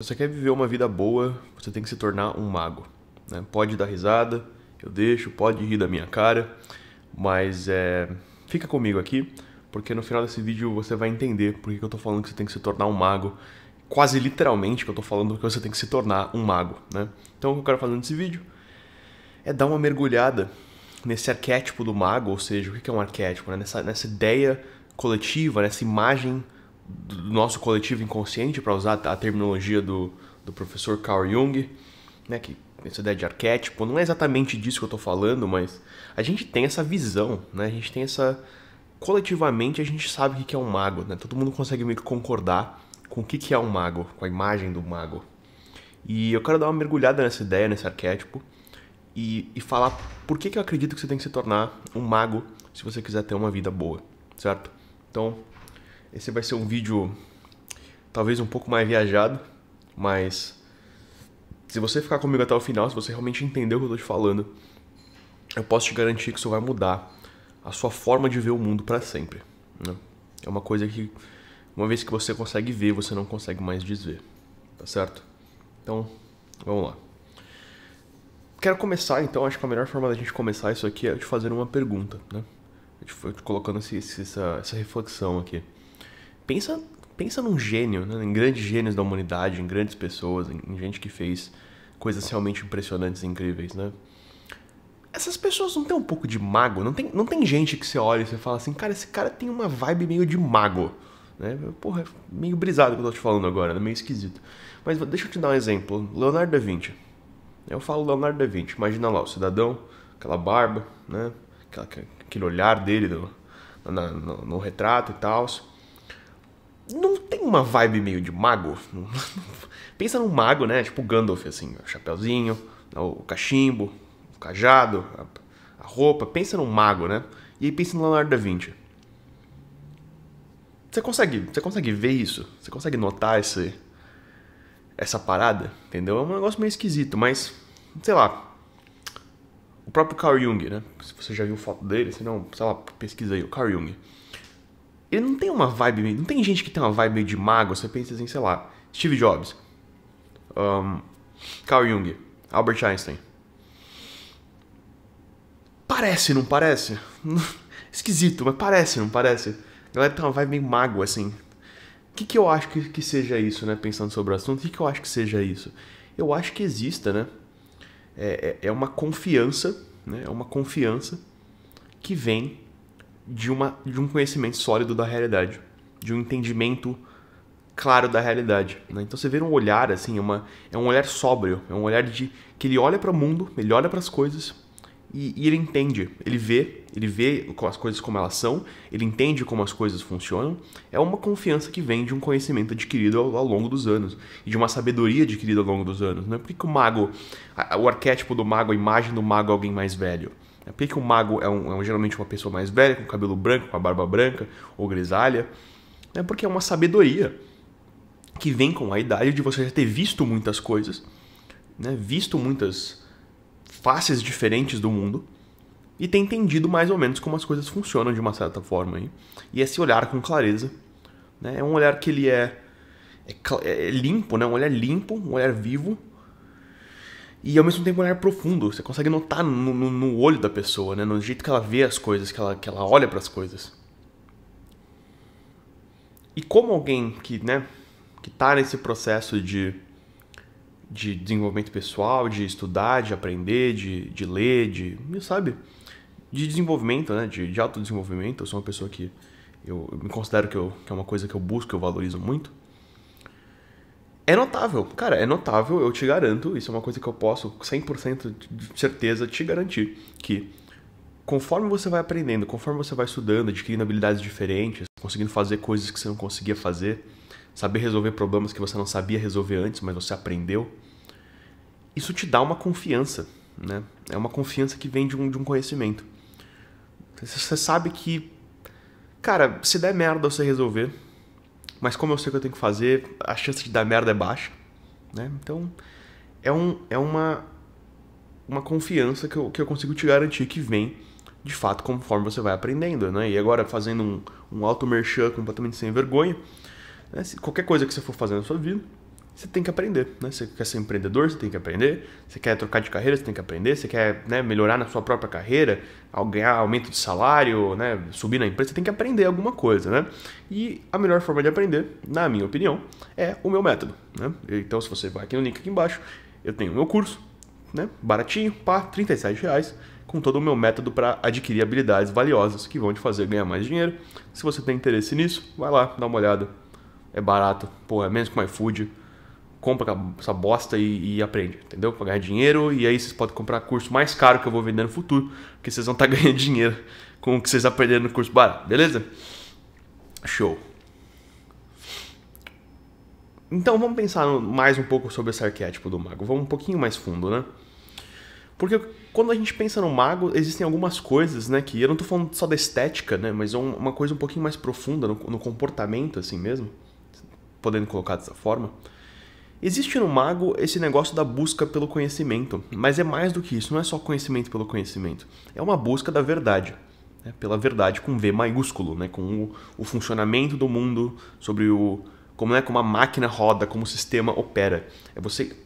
Se você quer viver uma vida boa, você tem que se tornar um mago, né? Pode dar risada, eu deixo, pode rir da minha cara, mas fica comigo aqui, porque no final desse vídeo você vai entender por que eu tô falando que você tem que se tornar um mago. Quase literalmente que eu tô falando que você tem que se tornar um mago, né? Então o que eu quero fazer nesse vídeo é dar uma mergulhada nesse arquétipo do mago, ou seja, o que é um arquétipo, né? Nessa ideia coletiva, nessa imagem do nosso coletivo inconsciente, para usar a terminologia do professor Carl Jung, né, que essa ideia de arquétipo, não é exatamente disso que eu estou falando, mas a gente tem essa visão, né, a gente tem essa... Coletivamente a gente sabe o que é um mago, né, todo mundo consegue meio que concordar com o que é um mago, com a imagem do mago. E eu quero dar uma mergulhada nessa ideia, nesse arquétipo, e falar por que eu acredito que você tem que se tornar um mago se você quiser ter uma vida boa, certo? Então, esse vai ser um vídeo talvez um pouco mais viajado, mas se você ficar comigo até o final, se você realmente entender o que eu tô te falando, eu posso te garantir que isso vai mudar a sua forma de ver o mundo para sempre, né? É uma coisa que, uma vez que você consegue ver, você não consegue mais desver, tá certo? Então, vamos lá. Quero começar, então, acho que a melhor forma da gente começar isso aqui é te fazer uma pergunta, né? Eu te colocando essa reflexão aqui. Pensa num gênio, né? Em grandes gênios da humanidade, em grandes pessoas, em gente que fez coisas realmente impressionantes e incríveis, né? Essas pessoas não têm um pouco de mago? Não tem gente que você olha e você fala assim, cara, esse cara tem uma vibe meio de mago, né? Porra, é meio brisado que eu tô te falando agora, né? Meio esquisito. Mas deixa eu te dar um exemplo. Leonardo da Vinci. Eu falo Leonardo da Vinci, imagina lá o cidadão, aquela barba, né? Aquele olhar dele no retrato e tal. Não tem uma vibe meio de mago? Pensa num mago, né? Tipo Gandalf, assim, o chapeuzinho, o cachimbo, o cajado, a roupa. Pensa num mago, né? E aí pensa no Leonardo da Vinci. Você consegue ver isso? Você consegue notar essa parada? Entendeu? É um negócio meio esquisito, mas, sei lá. O próprio Carl Jung, né? Se você já viu foto dele, se não, sei lá, pesquisa aí, o Carl Jung. Ele não tem uma vibe meio... Não tem gente que tem uma vibe meio de mago, você pensa assim, sei lá, Steve Jobs, Carl Jung, Albert Einstein. Parece, não parece? Esquisito, mas parece, não parece? A galera tem uma vibe meio mago, assim. O que eu acho que seja isso, né? Pensando sobre o assunto, o que eu acho que seja isso? Eu acho que exista, né? É uma confiança, né? É uma confiança que vem de um conhecimento sólido da realidade, de um entendimento claro da realidade, né? Então você vê um olhar assim, é um olhar sóbrio, é um olhar de que ele olha para o mundo, ele olha para as coisas e ele entende, ele vê as coisas como elas são, ele entende como as coisas funcionam. É uma confiança que vem de um conhecimento adquirido ao longo dos anos e de uma sabedoria adquirida ao longo dos anos, né? Por que o mago, o arquétipo do mago, a imagem do mago é alguém mais velho? Por que o mago é geralmente uma pessoa mais velha, com cabelo branco, com a barba branca ou grisalha? É porque é uma sabedoria que vem com a idade de você já ter visto muitas coisas, né? Visto muitas faces diferentes do mundo e ter entendido mais ou menos como as coisas funcionam de uma certa forma. Hein? E esse olhar com clareza, né? É um olhar que ele é limpo, né? Um olhar limpo, um olhar vivo, e ao mesmo tempo um olhar profundo. Você consegue notar no olho da pessoa, né? No jeito que ela vê as coisas, que ela olha para as coisas. E como alguém que, né, que tá nesse processo de desenvolvimento pessoal, de estudar, de aprender, de ler, sabe? De desenvolvimento, né? De autodesenvolvimento. Eu sou uma pessoa que eu me considero que é uma coisa que eu busco, que eu valorizo muito. É notável, cara, é notável, eu te garanto, isso é uma coisa que eu posso 100% de certeza te garantir, que conforme você vai aprendendo, conforme você vai estudando, adquirindo habilidades diferentes, conseguindo fazer coisas que você não conseguia fazer, saber resolver problemas que você não sabia resolver antes, mas você aprendeu, isso te dá uma confiança, né? É uma confiança que vem de um conhecimento. Você sabe que, cara, se der merda você resolver, mas como eu sei o que eu tenho que fazer, a chance de dar merda é baixa, né? Então, é uma confiança que eu consigo te garantir que vem, de fato, conforme você vai aprendendo, né? E agora, fazendo um auto-merchan completamente sem vergonha, né? Qualquer coisa que você for fazer na sua vida, você tem que aprender, né? Você quer ser empreendedor, você tem que aprender. Você quer trocar de carreira, você tem que aprender. Você quer, né, melhorar na sua própria carreira, ganhar aumento de salário, né, subir na empresa, você tem que aprender alguma coisa, né? E a melhor forma de aprender, na minha opinião, é o meu método, né? Então, se você vai aqui no link aqui embaixo, eu tenho o meu curso, né, baratinho, pá, R$37, com todo o meu método para adquirir habilidades valiosas que vão te fazer ganhar mais dinheiro. Se você tem interesse nisso, vai lá, dá uma olhada. É barato, porra, é menos que o iFood. Compra essa bosta e aprende, entendeu? Pra ganhar dinheiro, e aí vocês podem comprar curso mais caro que eu vou vender no futuro, porque vocês vão estar ganhando dinheiro com o que vocês aprenderam no curso barato, beleza? Show! Então vamos pensar mais um pouco sobre esse arquétipo do mago, vamos um pouquinho mais fundo, né? Porque quando a gente pensa no mago, existem algumas coisas, né, que eu não tô falando só da estética, né, mas é uma coisa um pouquinho mais profunda no comportamento, assim mesmo, podendo colocar dessa forma. Existe no mago esse negócio da busca pelo conhecimento, mas é mais do que isso, não é só conhecimento pelo conhecimento. É uma busca da verdade, né? Pela verdade com V maiúsculo, né? Com o funcionamento do mundo, sobre como a máquina roda, como o sistema opera. É você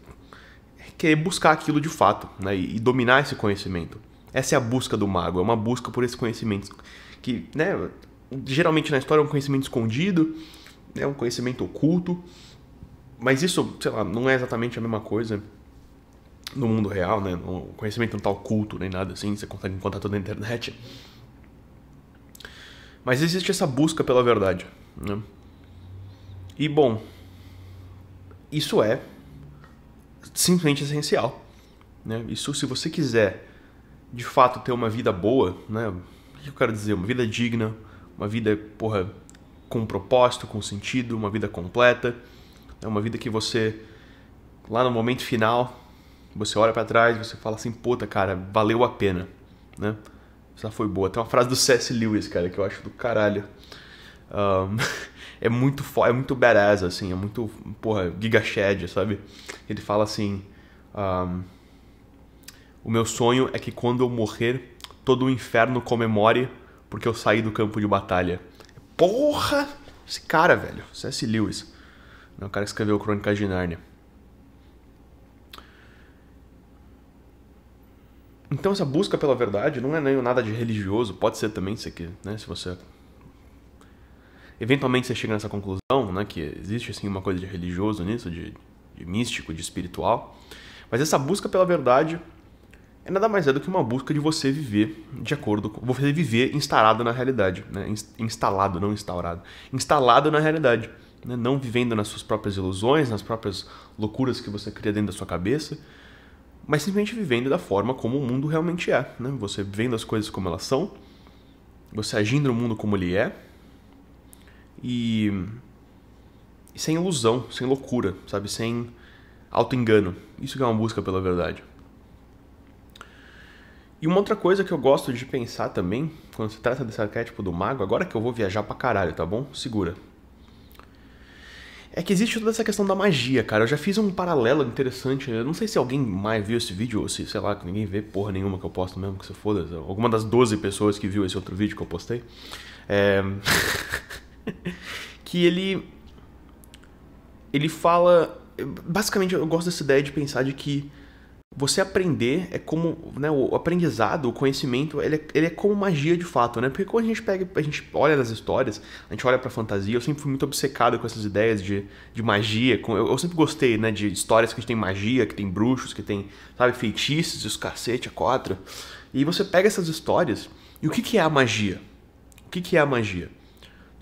querer buscar aquilo de fato, né? E dominar esse conhecimento. Essa é a busca do mago, é uma busca por esse conhecimento, que, né, geralmente na história é um conhecimento escondido, é um conhecimento oculto. Mas isso, sei lá, não é exatamente a mesma coisa no mundo real, né? O conhecimento não tá oculto nem nada assim, você consegue encontrar tudo na internet. Mas existe essa busca pela verdade, né? E, bom, isso é simplesmente essencial, né? Isso, se você quiser, de fato, ter uma vida boa, né? O que eu quero dizer? Uma vida digna, uma vida, porra, com propósito, com sentido, uma vida completa. É uma vida que você, lá no momento final, você olha pra trás e você fala assim, puta, cara, valeu a pena, né? Essa foi boa. Tem uma frase do C.S. Lewis, cara, que eu acho do caralho. É muito badass, assim, é muito, porra, Giga Chad, sabe? Ele fala assim, o meu sonho é que quando eu morrer, todo o inferno comemore porque eu saí do campo de batalha. Porra! Esse cara, velho, C.S. Lewis. É o cara que escreveu Crônicas de Nárnia. Então essa busca pela verdade não é nem nada de religioso, pode ser também, né, se você eventualmente você chega nessa conclusão, né, que existe assim uma coisa de religioso nisso, de místico, de espiritual, mas essa busca pela verdade é nada mais do que uma busca de você viver de acordo com, você viver instalado na realidade, né, instalado, não instaurado, instalado na realidade. Não vivendo nas suas próprias ilusões, nas próprias loucuras que você cria dentro da sua cabeça, mas simplesmente vivendo da forma como o mundo realmente é, né? Você vendo as coisas como elas são, você agindo no mundo como ele é, e sem ilusão, sem loucura, sabe? Sem auto-engano. Isso que é uma busca pela verdade. E uma outra coisa que eu gosto de pensar também, quando se trata desse arquétipo do mago, agora que eu vou viajar pra caralho, tá bom? Segura. É que existe toda essa questão da magia, cara. Eu já fiz um paralelo interessante. Eu não sei se alguém mais viu esse vídeo, ou se, sei lá, que ninguém vê porra nenhuma que eu posto mesmo, que se foda. Alguma das 12 pessoas que viu esse outro vídeo que eu postei. Que ele fala... Basicamente, eu gosto dessa ideia de pensar de que você aprender é como, né, o aprendizado, o conhecimento, ele é como magia de fato, né? Porque quando a gente olha nas histórias, a gente olha pra fantasia, eu sempre fui muito obcecado com essas ideias de magia, eu sempre gostei, né, de histórias que tem magia, que tem bruxos, que tem, sabe, feitiços, os cacete, a quatro. E você pega essas histórias, e o que é a magia? O que é a magia?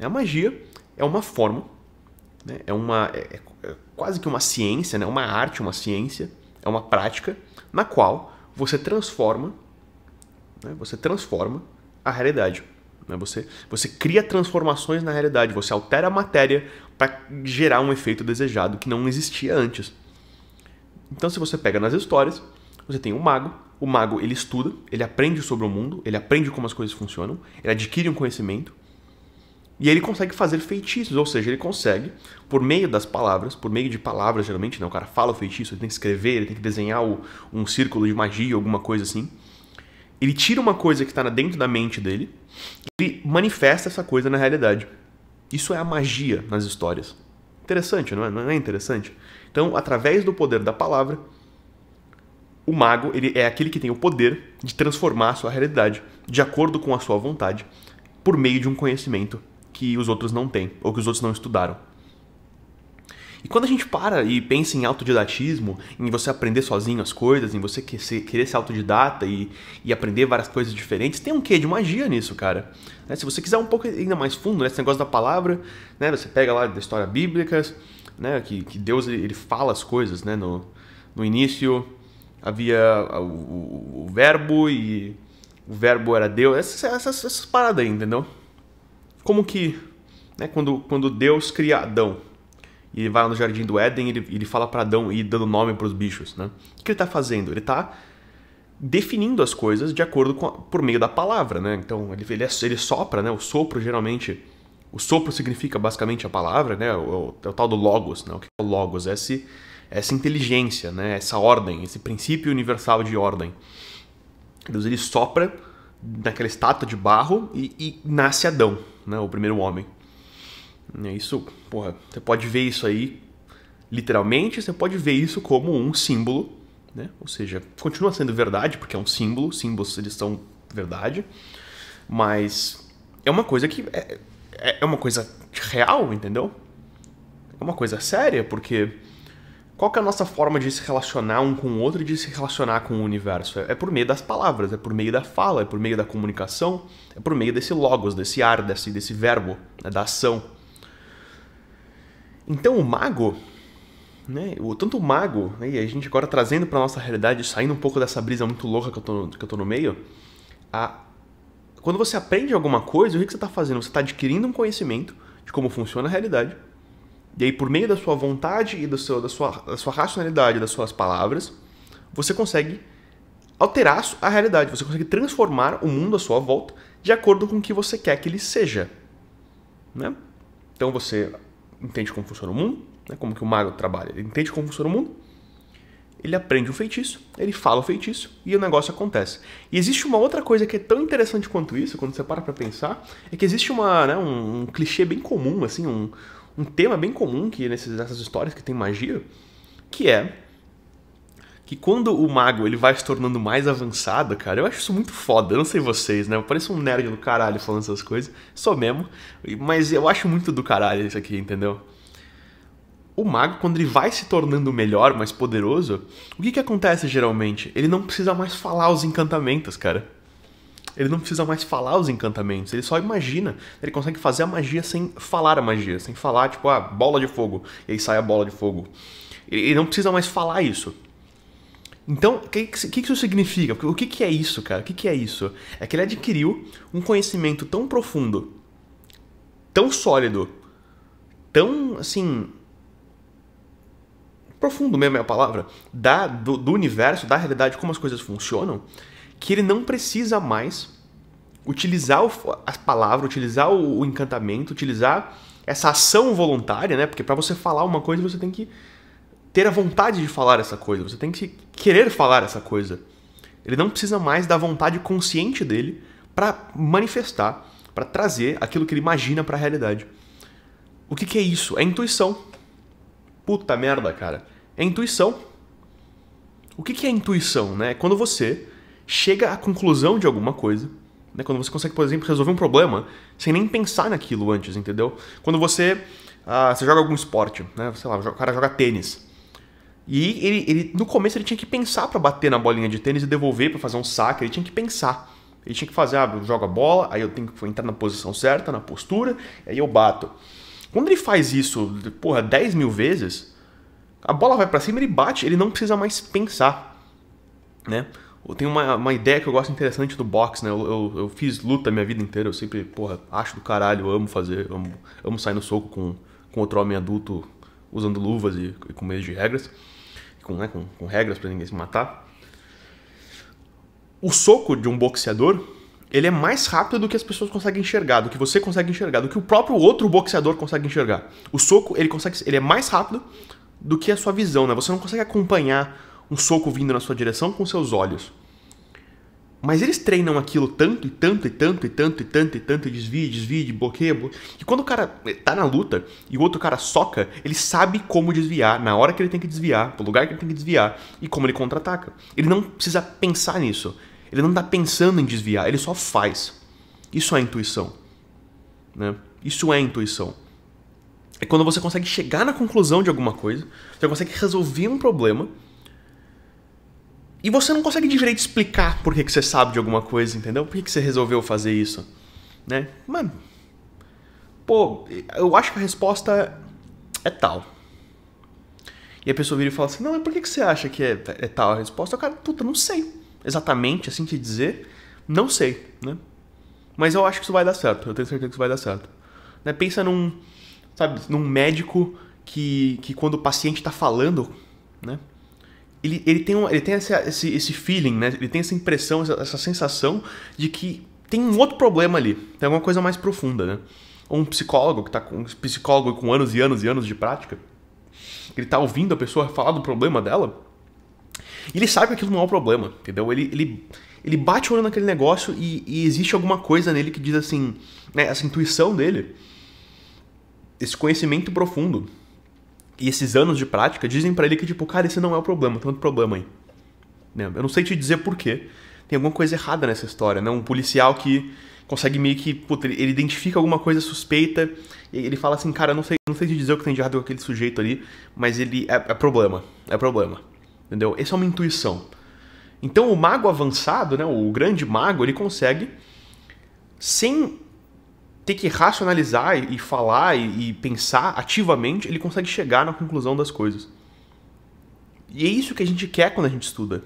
A magia é uma forma, né, é quase que uma ciência, né, uma arte, uma ciência, é uma prática na qual você transforma, né, a realidade. Né? Você cria transformações na realidade, você altera a matéria para gerar um efeito desejado que não existia antes. Então, se você pega nas histórias, você tem um mago. O mago, ele estuda, ele aprende sobre o mundo, ele aprende como as coisas funcionam, ele adquire um conhecimento, e ele consegue fazer feitiços, ou seja, ele consegue, por meio das palavras, por meio de palavras geralmente, né? O cara fala o feitiço, ele tem que escrever, ele tem que desenhar um círculo de magia, alguma coisa assim. Ele tira uma coisa que está dentro da mente dele, e ele manifesta essa coisa na realidade. Isso é a magia nas histórias. Interessante, não é? Não é interessante? Então, através do poder da palavra, o mago ele é aquele que tem o poder de transformar a sua realidade de acordo com a sua vontade, por meio de um conhecimento que os outros não têm, ou que os outros não estudaram. E quando a gente para e pensa em autodidatismo, em você aprender sozinho as coisas, em você querer ser autodidata e aprender várias coisas diferentes, tem um quê de magia nisso, cara. Se você quiser um pouco ainda mais fundo, esse negócio da palavra, né, você pega lá da história bíblica, né, que Deus ele fala as coisas, né, no início havia o verbo e o verbo era Deus, essas paradas aí, entendeu? Como que, né, quando Deus cria Adão, e ele vai lá no Jardim do Éden e ele fala para Adão ir dando nome para os bichos, né? O que ele está fazendo? Ele está definindo as coisas de acordo por meio da palavra, né? Então ele sopra, né? O sopro geralmente, o sopro significa basicamente a palavra, né? O tal do logos, né? O que é o logos? Essa inteligência, né? Essa ordem, esse princípio universal de ordem. Deus ele sopra naquela estátua de barro e nasce Adão, né? O primeiro homem. Isso, porra, você pode ver isso aí literalmente, você pode ver isso como um símbolo, né? Ou seja, continua sendo verdade, porque é um símbolo, símbolos eles são verdade, mas é uma coisa que é uma coisa real, entendeu? É uma coisa séria, porque qual que é a nossa forma de se relacionar um com o outro e de se relacionar com o universo? É por meio das palavras, é por meio da fala, é por meio da comunicação, é por meio desse logos, desse ar, desse verbo, né, da ação. Então o mago, né, tanto o mago, né, e a gente agora trazendo para nossa realidade, saindo um pouco dessa brisa muito louca que eu tô no meio, quando você aprende alguma coisa, o que você está fazendo? Você está adquirindo um conhecimento de como funciona a realidade, e aí por meio da sua vontade e da sua racionalidade, das suas palavras, você consegue alterar a realidade, você consegue transformar o mundo à sua volta de acordo com o que você quer que ele seja, né? Então você entende como funciona o mundo, né? Como que o mago trabalha. Ele entende como funciona o mundo, ele aprende um feitiço, ele fala o feitiço e o negócio acontece. E existe uma outra coisa que é tão interessante quanto isso, quando você para pra pensar, é que existe um clichê bem comum, assim, um tema bem comum que nessas histórias que tem magia, que é que quando o mago ele vai se tornando mais avançado, cara, eu acho isso muito foda. Eu não sei vocês, né? Eu pareço um nerd do caralho falando essas coisas. Sou mesmo. Mas eu acho muito do caralho isso aqui, entendeu? O mago, quando ele vai se tornando melhor, mais poderoso, o que acontece geralmente? Ele não precisa mais falar os encantamentos, cara. Ele não precisa mais falar os encantamentos. Ele só imagina. Ele consegue fazer a magia sem falar a magia. Sem falar, tipo, bola de fogo. E aí sai a bola de fogo. Ele não precisa mais falar isso. Então, o que isso significa? O que é isso, cara? O que é isso? É que ele adquiriu um conhecimento tão profundo, tão sólido, tão, assim, profundo mesmo é a palavra, do universo, da realidade, como as coisas funcionam, que ele não precisa mais utilizar as palavras, utilizar o encantamento, utilizar essa ação voluntária, né? Porque para você falar uma coisa, você tem que ter a vontade de falar essa coisa, você tem que querer falar essa coisa. Ele não precisa mais da vontade consciente dele para manifestar, para trazer aquilo que ele imagina para a realidade. O que é isso? É intuição. Puta merda, cara. É intuição. O que é intuição, né? Quando você chega à conclusão de alguma coisa, né? Quando você consegue, por exemplo, resolver um problema sem nem pensar naquilo antes, entendeu? Quando você joga algum esporte, né? Sei lá, o cara joga tênis. E ele no começo ele tinha que pensar para bater na bolinha de tênis e devolver para fazer um saque, ele tinha que pensar. Ele tinha que fazer, eu jogo a bola, aí eu tenho que entrar na posição certa, na postura, aí eu bato. Quando ele faz isso, 10 mil vezes, a bola vai para cima, ele bate, ele não precisa mais pensar, né? Tem uma ideia que eu gosto interessante do boxe, né? Eu fiz luta a minha vida inteira, eu sempre, acho do caralho, eu amo fazer, amo sair no soco com outro homem adulto, usando luvas e com meio de regras, com regras para ninguém se matar. O soco de um boxeador, ele é mais rápido do que as pessoas conseguem enxergar, do que você consegue enxergar, do que o próprio outro boxeador consegue enxergar. O soco, ele é mais rápido do que a sua visão, né? Você não consegue acompanhar um soco vindo na sua direção com seus olhos. Mas eles treinam aquilo tanto e tanto e tanto e tanto e tanto e tanto, e desvia, bloqueia, que quando o cara tá na luta e o outro cara soca, ele sabe como desviar, na hora que ele tem que desviar, pro lugar que ele tem que desviar e como ele contra-ataca. Ele não precisa pensar nisso. Ele não tá pensando em desviar, ele só faz. Isso é intuição, né? Isso é intuição. É quando você consegue chegar na conclusão de alguma coisa, você consegue resolver um problema e você não consegue de direito explicar por que você sabe de alguma coisa, entendeu? Por que você resolveu fazer isso, né? Mano, pô, eu acho que a resposta é tal. E a pessoa vira e fala assim, não, mas por que você acha que é tal a resposta? O cara, puta, não sei exatamente, assim te dizer, não sei, né? Mas eu acho que isso vai dar certo, eu tenho certeza que isso vai dar certo. Né? Pensa num, sabe, num médico que quando o paciente tá falando, né? Ele tem esse feeling, né? Ele tem essa impressão, essa sensação de que tem um outro problema ali. Tem alguma coisa mais profunda, né? Ou um psicólogo com anos e anos e anos de prática. Ele tá ouvindo a pessoa falar do problema dela. E ele sabe que aquilo não é um problema, entendeu? Ele bate o olho naquele negócio e existe alguma coisa nele que diz assim... Né? Essa intuição dele, esse conhecimento profundo... E esses anos de prática dizem pra ele que, tipo, cara, esse não é o problema, tem outro problema aí. Né? Eu não sei te dizer por quê. Tem alguma coisa errada nessa história, né? Um policial que consegue meio que... Puta, ele identifica alguma coisa suspeita e ele fala assim, cara, eu não sei te dizer o que tem de errado com aquele sujeito ali, mas ele... É problema. Entendeu? Essa é uma intuição. Então o mago avançado, né? O grande mago, ele consegue, sem ter que racionalizar e falar e pensar ativamente, ele consegue chegar na conclusão das coisas. E é isso que a gente quer quando a gente estuda.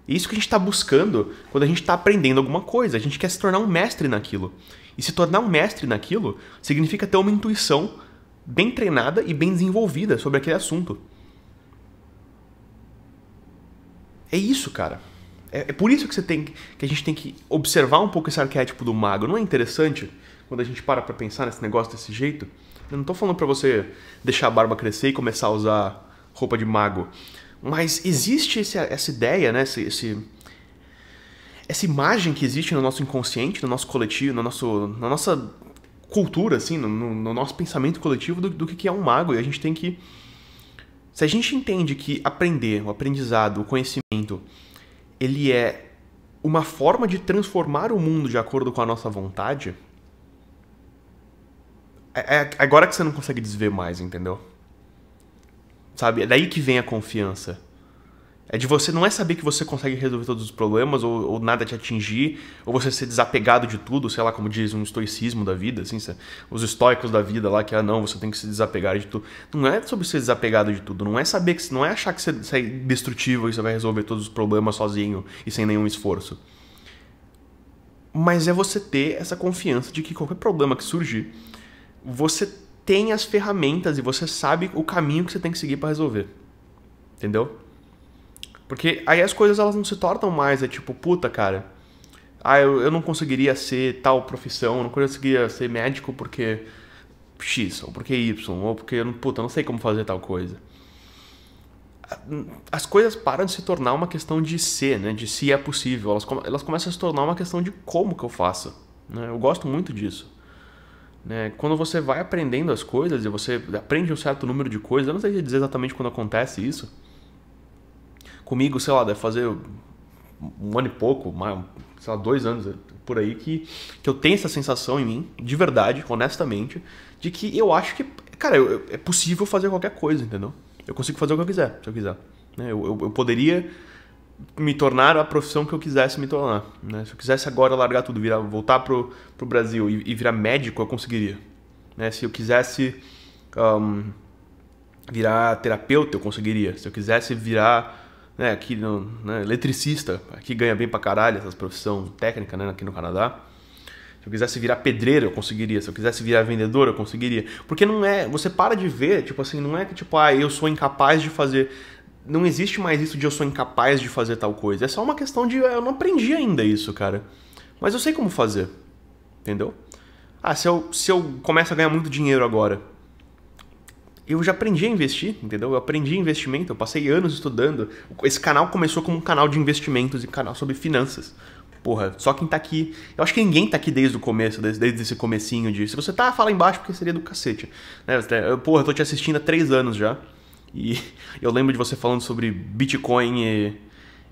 É isso que a gente está buscando quando a gente está aprendendo alguma coisa. A gente quer se tornar um mestre naquilo. E se tornar um mestre naquilo significa ter uma intuição bem treinada e bem desenvolvida sobre aquele assunto. É isso, cara. É por isso que a gente tem que observar um pouco esse arquétipo do mago. Não é interessante quando a gente para pra pensar nesse negócio desse jeito? Eu não tô falando pra você deixar a barba crescer e começar a usar roupa de mago. Mas existe essa ideia, né? Essa imagem que existe no nosso inconsciente, no nosso coletivo, na nossa cultura, assim, no nosso pensamento coletivo do que é um mago. E a gente tem que... Se a gente entende que aprender, o aprendizado, o conhecimento, ele é uma forma de transformar o mundo de acordo com a nossa vontade... É agora que você não consegue desver mais, entendeu? Sabe? É daí que vem a confiança. É de você, não é saber que você consegue resolver todos os problemas ou nada te atingir, ou você ser desapegado de tudo, sei lá, como diz um estoicismo da vida, assim, os estoicos da vida lá, que não, você tem que se desapegar de tudo. Não é sobre ser desapegado de tudo, não é saber que, não é achar que você é indestrutível e você vai resolver todos os problemas sozinho e sem nenhum esforço. Mas é você ter essa confiança de que qualquer problema que surgir, você tem as ferramentas e você sabe o caminho que você tem que seguir para resolver. Entendeu? Porque aí as coisas elas não se tornam mais, tipo, puta, cara, eu não conseguiria ser tal profissão, eu não conseguiria ser médico porque X, ou porque Y, ou porque, eu não sei como fazer tal coisa. As coisas param de se tornar uma questão de ser, né? De se é possível. Elas começam a se tornar uma questão de como que eu faço. Né? Eu gosto muito disso. Né? Quando você vai aprendendo as coisas e você aprende um certo número de coisas, eu não sei dizer exatamente quando acontece isso. Comigo, sei lá, deve fazer um ano e pouco, sei lá, 2 anos por aí, que eu tenho essa sensação em mim, de verdade, honestamente, de que eu acho que, cara, é possível fazer qualquer coisa, entendeu? Eu consigo fazer o que eu quiser, se eu quiser. Né? Eu poderia me tornar a profissão que eu quisesse me tornar. Né? Se eu quisesse agora largar tudo, voltar pro Brasil e virar médico, eu conseguiria. Né? Se eu quisesse virar terapeuta, eu conseguiria. Se eu quisesse virar eletricista, aqui ganha bem pra caralho essas profissões técnicas, né, aqui no Canadá. Se eu quisesse virar pedreiro, eu conseguiria. Se eu quisesse virar vendedor, eu conseguiria. Porque não é... Você para de ver, tipo assim, não é que tipo, eu sou incapaz de fazer... Não existe mais isso de eu sou incapaz de fazer tal coisa. É só uma questão de... Eu não aprendi ainda isso, cara. Mas eu sei como fazer. Entendeu? Se eu começo a ganhar muito dinheiro agora, eu já aprendi a investir, entendeu? Eu aprendi investimento, eu passei anos estudando. Esse canal começou como um canal de investimentos e canal sobre finanças. porra, só quem tá aqui... Eu acho que ninguém tá aqui desde o começo, desde esse comecinho de... Se você tá, fala embaixo porque seria do cacete. Né? Porra, eu tô te assistindo há 3 anos já. E eu lembro de você falando sobre Bitcoin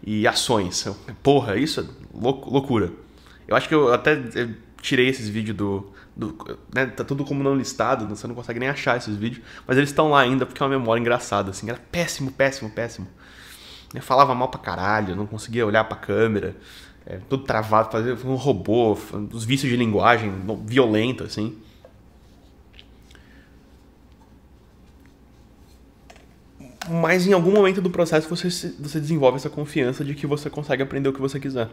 e ações. Porra, isso é loucura. Eu acho que eu até tirei esses vídeos né, tá tudo como não listado, você não consegue nem achar esses vídeos. Mas eles estão lá ainda porque é uma memória engraçada, assim. Era péssimo, péssimo, péssimo. Eu falava mal pra caralho, não conseguia olhar pra câmera. Tudo travado, fazia um robô, os vícios de linguagem violento, assim. Mas em algum momento do processo você desenvolve essa confiança de que você consegue aprender o que você quiser.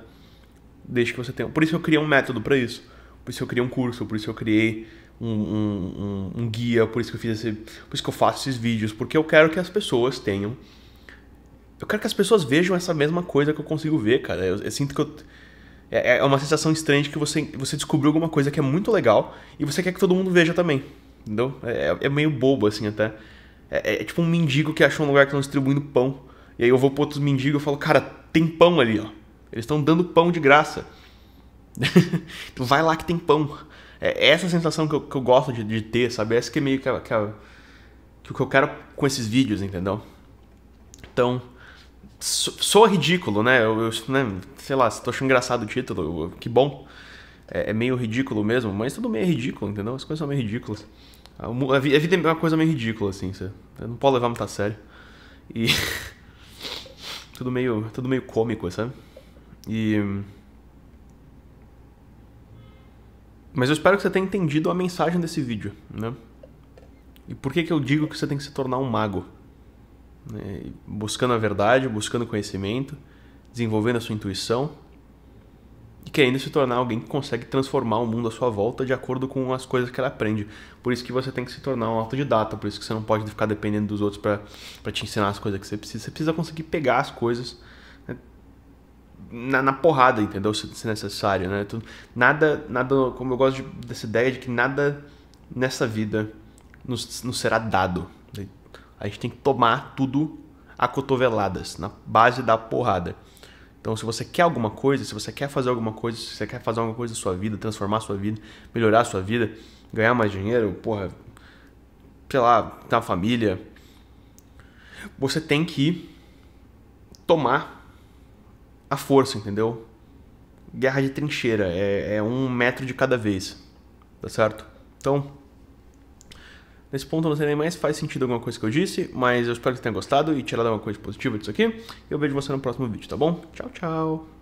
Desde que você tenha... Por isso eu criei um método pra isso. Por isso eu criei um curso, por isso eu criei um guia, por isso que eu fiz por isso que eu faço esses vídeos, porque eu quero que as pessoas tenham... Eu quero que as pessoas vejam essa mesma coisa que eu consigo ver, cara. Eu sinto que é uma sensação estranha de que você descobriu alguma coisa que é muito legal e você quer que todo mundo veja também. Entendeu? É meio bobo, assim, até. É tipo um mendigo que achou um lugar que estão distribuindo pão. E aí eu vou pra outros mendigos e falo, cara, tem pão ali, ó. Eles estão dando pão de graça. Então vai lá que tem pão. É essa sensação que eu gosto de ter, sabe? Essa que é meio que o que eu quero com esses vídeos, entendeu? Então... Soa ridículo, né? Né? Sei lá, se tô achando engraçado o título, que bom. É meio ridículo mesmo, mas tudo meio ridículo, entendeu? As coisas são meio ridículas. A vida é uma coisa meio ridícula, assim. Você não pode levar muito a sério. E... tudo meio cômico, sabe? Mas eu espero que você tenha entendido a mensagem desse vídeo, né? E por que eu digo que você tem que se tornar um mago? Buscando a verdade, buscando conhecimento, desenvolvendo a sua intuição e querendo se tornar alguém que consegue transformar o mundo à sua volta de acordo com as coisas que ela aprende. Por isso que você tem que se tornar um autodidata, por isso que você não pode ficar dependendo dos outros para te ensinar as coisas que você precisa. Você precisa conseguir pegar as coisas, né, na porrada, entendeu? Se necessário, né? Nada, como eu gosto dessa ideia de que nada nessa vida nos será dado. A gente tem que tomar tudo a cotoveladas, na base da porrada. Então, se você quer alguma coisa, se você quer fazer alguma coisa, se você quer fazer alguma coisa da sua vida, transformar a sua vida, melhorar a sua vida, ganhar mais dinheiro, porra, sei lá, ter uma família, você tem que tomar a força, entendeu? Guerra de trincheira, é 1 metro de cada vez, tá certo? Então... Nesse ponto eu não sei nem mais se faz sentido alguma coisa que eu disse, mas eu espero que você tenha gostado e tirado alguma coisa positiva disso aqui. E eu vejo você no próximo vídeo, tá bom? Tchau, tchau!